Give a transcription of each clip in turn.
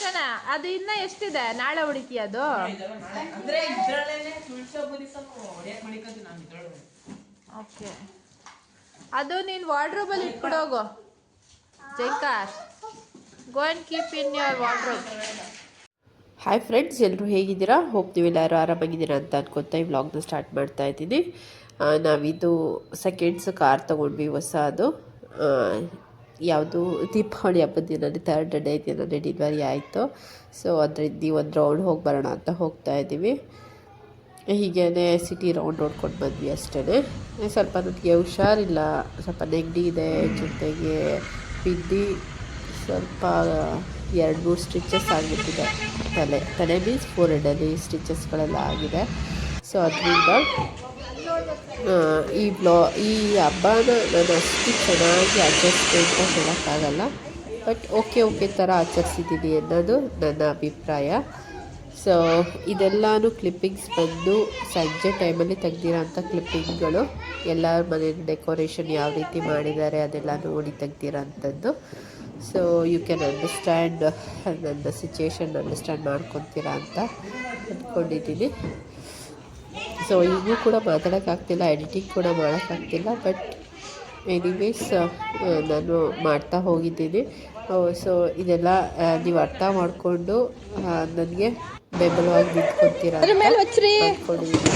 ಹೊಡಿಯೋಣ. ಅದು ಇನ್ನ ಎಷ್ಟಿದೆ? ನಾಳೆ ಹೊಡಿತೀಯ ಅದು? ಓಕೆ, ಅದು ನೀನು ವಾರ್ಡ್ರೋಬಲ್ಲಿ ಇಟ್ಬಿಡೋಗು ಜೈಕಾರ್. Go and keep in your wardrobe. Hi friends, ಎಲ್ಲರೂ ಹೇಗಿದ್ದೀರಾ? ಹೋಪ್ ನೀವೆಲ್ಲರೂ ಆರಾಮಾಗಿದ್ದೀರಾ ಅಂತ ಅನ್ಕೊತಾ ಈ ವ್ಲಾಗ್ನ ಸ್ಟಾರ್ಟ್ ಮಾಡ್ತಾ ಇದ್ದೀನಿ. ನಾವಿದು ಸೆಕೆಂಡ್ಸ್ ಕಾರ್ ತೊಗೊಂಡ್ವಿ ಹೊಸದು. ಯಾವುದು ದೀಪಾವಳಿ ಹಬ್ಬದ ದಿನನೇ 3rd ಡೇ ದಿನನೇ ಡೆಲಿವರಿ ಆಯಿತು. ಸೊ ಅದರಿಂದ ಒಂದು ರೌಂಡ್ ಹೋಗಿ ಬರೋಣ ಅಂತ ಹೋಗ್ತಾ ಇದ್ದೀವಿ. ಹೀಗೇ ಸಿಟಿ ರೌಂಡ್ ನೋಡ್ಕೊಂಡು ಬಂದ್ವಿ ಅಷ್ಟೇ. ಸ್ವಲ್ಪ ನನಗೆ ಹುಷಾರಿಲ್ಲ, ಸ್ವಲ್ಪ ನೆಗಡಿ ಇದೆ, ಜೊತೆಗೆ ಬಿದ್ದು ಸ್ವಲ್ಪ 2-3 ಸ್ಟಿಚಸ್ ಆಗಿಬಿಟ್ಟಿದೆ. ತಲೆ ಮೀನ್ಸ್ ಫೋರ್ಹೆಡಲ್ಲಿ ಸ್ಟಿಚಸ್ಗಳೆಲ್ಲ ಆಗಿದೆ. ಸೊ ಅದರಿಂದ ಈ ಹಬ್ಬನ ನಾನು ಅಷ್ಟು ಚೆನ್ನಾಗಿ ಆಚರಿಸ್ತೆ ಅಂತ ಹೇಳೋಕ್ಕಾಗಲ್ಲ. ಬಟ್ ಓಕೆ ಥರ ಆಚರಿಸಿದ್ದೀನಿ ಅನ್ನೋದು ನನ್ನ ಅಭಿಪ್ರಾಯ. ಸೊ ಇದೆಲ್ಲನೂ ಕ್ಲಿಪ್ಪಿಂಗ್ಸ್ ಬಂದು ಸಂಜೆ ಟೈಮಲ್ಲಿ ತೆಗ್ದಿರೋಂಥ ಕ್ಲಿಪ್ಪಿಂಗ್ಗಳು. ಎಲ್ಲರ ಮನೆ ಡೆಕೋರೇಷನ್ ಯಾವ ರೀತಿ ಮಾಡಿದ್ದಾರೆ ಅದೆಲ್ಲ ನೋಡಿ ತೆಗ್ದಿರೋಂಥದ್ದು. ಸೊ ಯು ಕ್ಯಾನ್ ಅಂಡರ್ಸ್ಟ್ಯಾಂಡ್ ನನ್ನ ಸಿಚುಯೇಷನ್ ಅಂಡರ್ಸ್ಟ್ಯಾಂಡ್ ಮಾಡ್ಕೊತೀರಾ ಅಂತ ಅಂದ್ಕೊಂಡಿದ್ದೀನಿ. ಸೊ ಈಗೂ ಕೂಡ ಮಾತಾಡೋಕ್ಕಾಗ್ತಿಲ್ಲ, ಎಡಿಟಿಂಗ್ ಕೂಡ ಮಾಡೋಕ್ಕಾಗ್ತಿಲ್ಲ. ಬಟ್ ಎನಿವೇಸ್ ನಾನು ಮಾಡ್ತಾ ಹೋಗಿದ್ದೀನಿ. ಸೊ ಇದೆಲ್ಲ ನೀವು ಅರ್ಥ ಮಾಡಿಕೊಂಡು ನನಗೆ ಬೆಂಬಲವಾಗಿ ನಿಂತ್ಕೊತೀರಾ ಅಂದ್ಕೊಂಡಿದ್ದೀನಿ.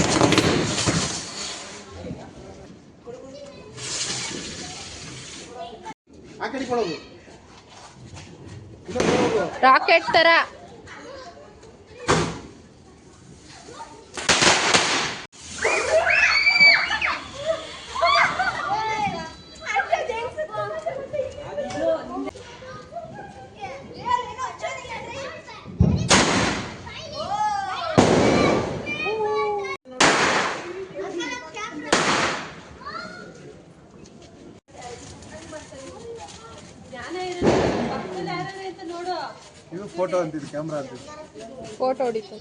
ರಾಕೆಟ್ ಥರ ಇದು ಫೋಟೋ ಅಂತಿದ್ದು, ಕ್ಯಾಮ್ರಾ ಅಂತಿದ್ದು. ಫೋಟೋ ಹೊಡಿತಾರೆ.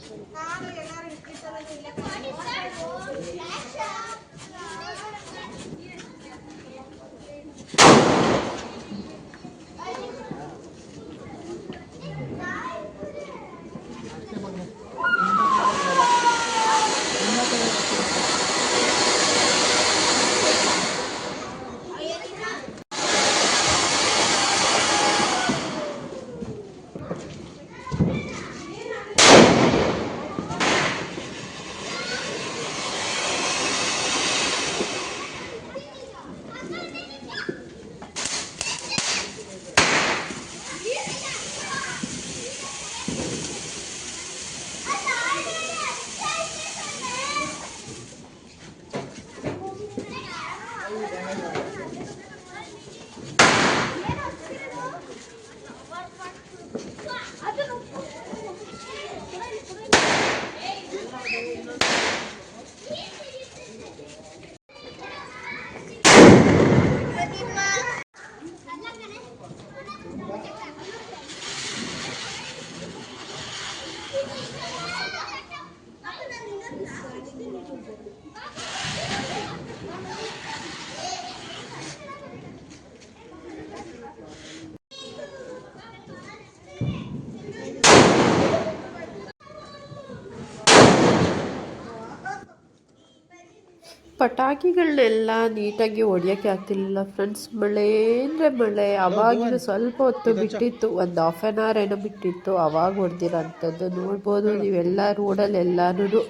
ಪಟಾಕಿಗಳನ್ನೆಲ್ಲ ನೀಟಾಗಿ ಹೊಡಿಯೋಕ್ಕೆ ಆಗ್ತಿರ್ಲಿಲ್ಲ ಫ್ರೆಂಡ್ಸ್. ಮಳೆ ಅಂದರೆ ಮಳೆ. ಅವಾಗಿನ ಸ್ವಲ್ಪ ಹೊತ್ತು ಬಿಟ್ಟಿತ್ತು, ಒಂದು 1/2 hour ಏನೋ ಬಿಟ್ಟಿತ್ತು. ಅವಾಗ ಹೊಡೆದಿರೋಂಥದ್ದು ನೋಡ್ಬೋದು ನೀವೆಲ್ಲ ರೋಡಲ್ಲಿ ಎಲ್ಲನೂ.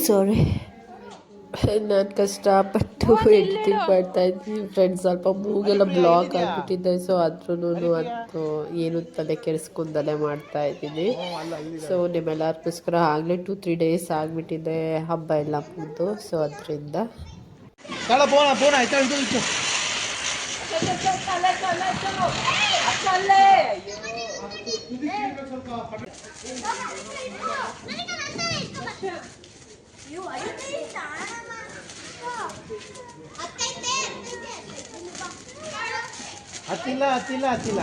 ಸಾರಿ, ನಾನು ಕಷ್ಟಪಟ್ಟು ಎಡಿಟಿಂಗ್ ಮಾಡ್ತಾಯಿದ್ದೀನಿ ಫ್ರೆಂಡ್ಸ್. ಸ್ವಲ್ಪ ಮೂಗೆಲ್ಲ ಬ್ಲಾಕ್ ಆಗಿಬಿಟ್ಟಿದ್ದೆ. ಸೊ ಆದ್ರೂ ಅದು ಏನು ತಲೆ ಕೆಡಿಸ್ಕೊಂಡಲ್ಲೇ ಮಾಡ್ತಾಯಿದ್ದೀನಿ. ಸೊ ನಿಮ್ಮೆಲ್ಲರಿಗೋಸ್ಕರ ಆಗಲೇ 2-3 days ಆಗಿಬಿಟ್ಟಿದೆ ಹಬ್ಬ ಎಲ್ಲ ಮುಗಿದು. ಸೊ ಅದರಿಂದ ಹತ್ತಿಲ್ಲ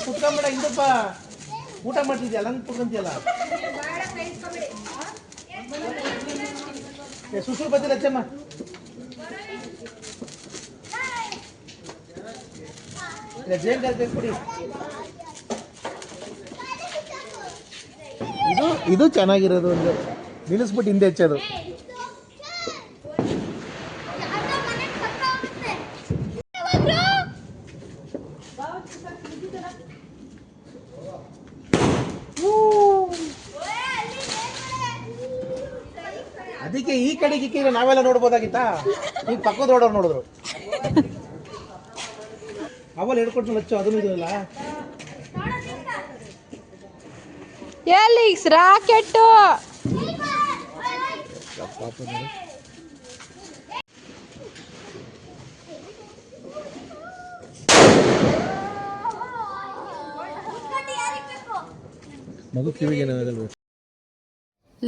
ಕುತ್ಕೊಂಬೇಡ, ಹಿಂದಪ್ಪ ಊಟ ಮಾಡ್ತಿದ್ಯಲ್ಲ ಹಂಗೆ ಕುತ್ಕೊಂತಿಯಲ್ಲ. ಸುಸೂರು ಬತ್ತಿಲ್ಲ ಅಚ್ಚಮ್ಮ. ಇಲ್ಲ ಜೇನ್ ಕಲ್ತೆ ಕುಡಿ. ಇದು ಚೆನ್ನಾಗಿರೋದು ಒಂದು ನಿಲ್ಲಿಸ್ಬಿಟ್ಟು ಹಿಂದೆ ಹೆಚ್ಚೋದು. ಅದಕ್ಕೆ ಈ ಕಡೆಗೆ ನಾವೆಲ್ಲ ನೋಡ್ಬೋದಾಗಿತ್ತಾ, ಈಗ ಪಕ್ಕದ ರೋಡವ್ರು ನೋಡಿದ್ರು. ಅವಲ್ ಹಿಡ್ಕೊಟ್ಟು ಹಚ್ಚು ಅದನ್ನು ಇದಲ್ಲ. ಎಲ್ಲಿ ರಾಕೆಟ್ಟು ಮಗು ಕಿವಿಗೆ ಏನಾಗಲ್ಲ.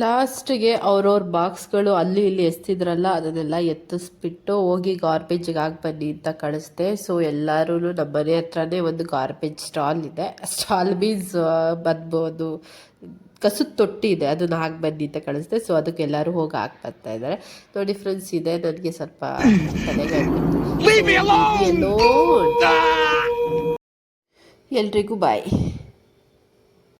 ಲಾಸ್ಟ್ಗೆ ಅವ್ರವ್ರ ಬಾಕ್ಸ್ಗಳು ಅಲ್ಲಿ ಇಲ್ಲಿ ಎಸ್ತಿದ್ರಲ್ಲ ಅದನ್ನೆಲ್ಲ ಎತ್ತಿಸ್ಬಿಟ್ಟು ಹೋಗಿ ಗಾರ್ಬೇಜಿಗೆ ಹಾಕಿ ಬನ್ನಿ ಅಂತ ಕಳಿಸ್ದೆ. ಸೊ ಎಲ್ಲರೂ ನಮ್ಮ ಮನೆ ಹತ್ರನೇ ಒಂದು ಗಾರ್ಬೇಜ್ ಸ್ಟಾಲ್ ಇದೆ. ಸ್ಟಾಲ್ ಮೀನ್ಸ್ ಬಂದ್ಬೋದು ಕಸದ ತೊಟ್ಟಿ ಇದೆ, ಅದನ್ನು ಹಾಕಿ ಬನ್ನಿ ಅಂತ ಕಳಿಸ್ದೆ. ಸೊ ಅದಕ್ಕೆ ಎಲ್ಲರೂ ಹೋಗಿ ಹಾಕಿ ಬರ್ತಾ ಇದ್ದಾರೆ. ನೋಡಿ ಫ್ರೆಂಡ್ಸ್, ಇದೆ ನನಗೆ ಸ್ವಲ್ಪ ತಲೆಗೆ ಎಲ್ರಿಗೂ ಬಾಯ್.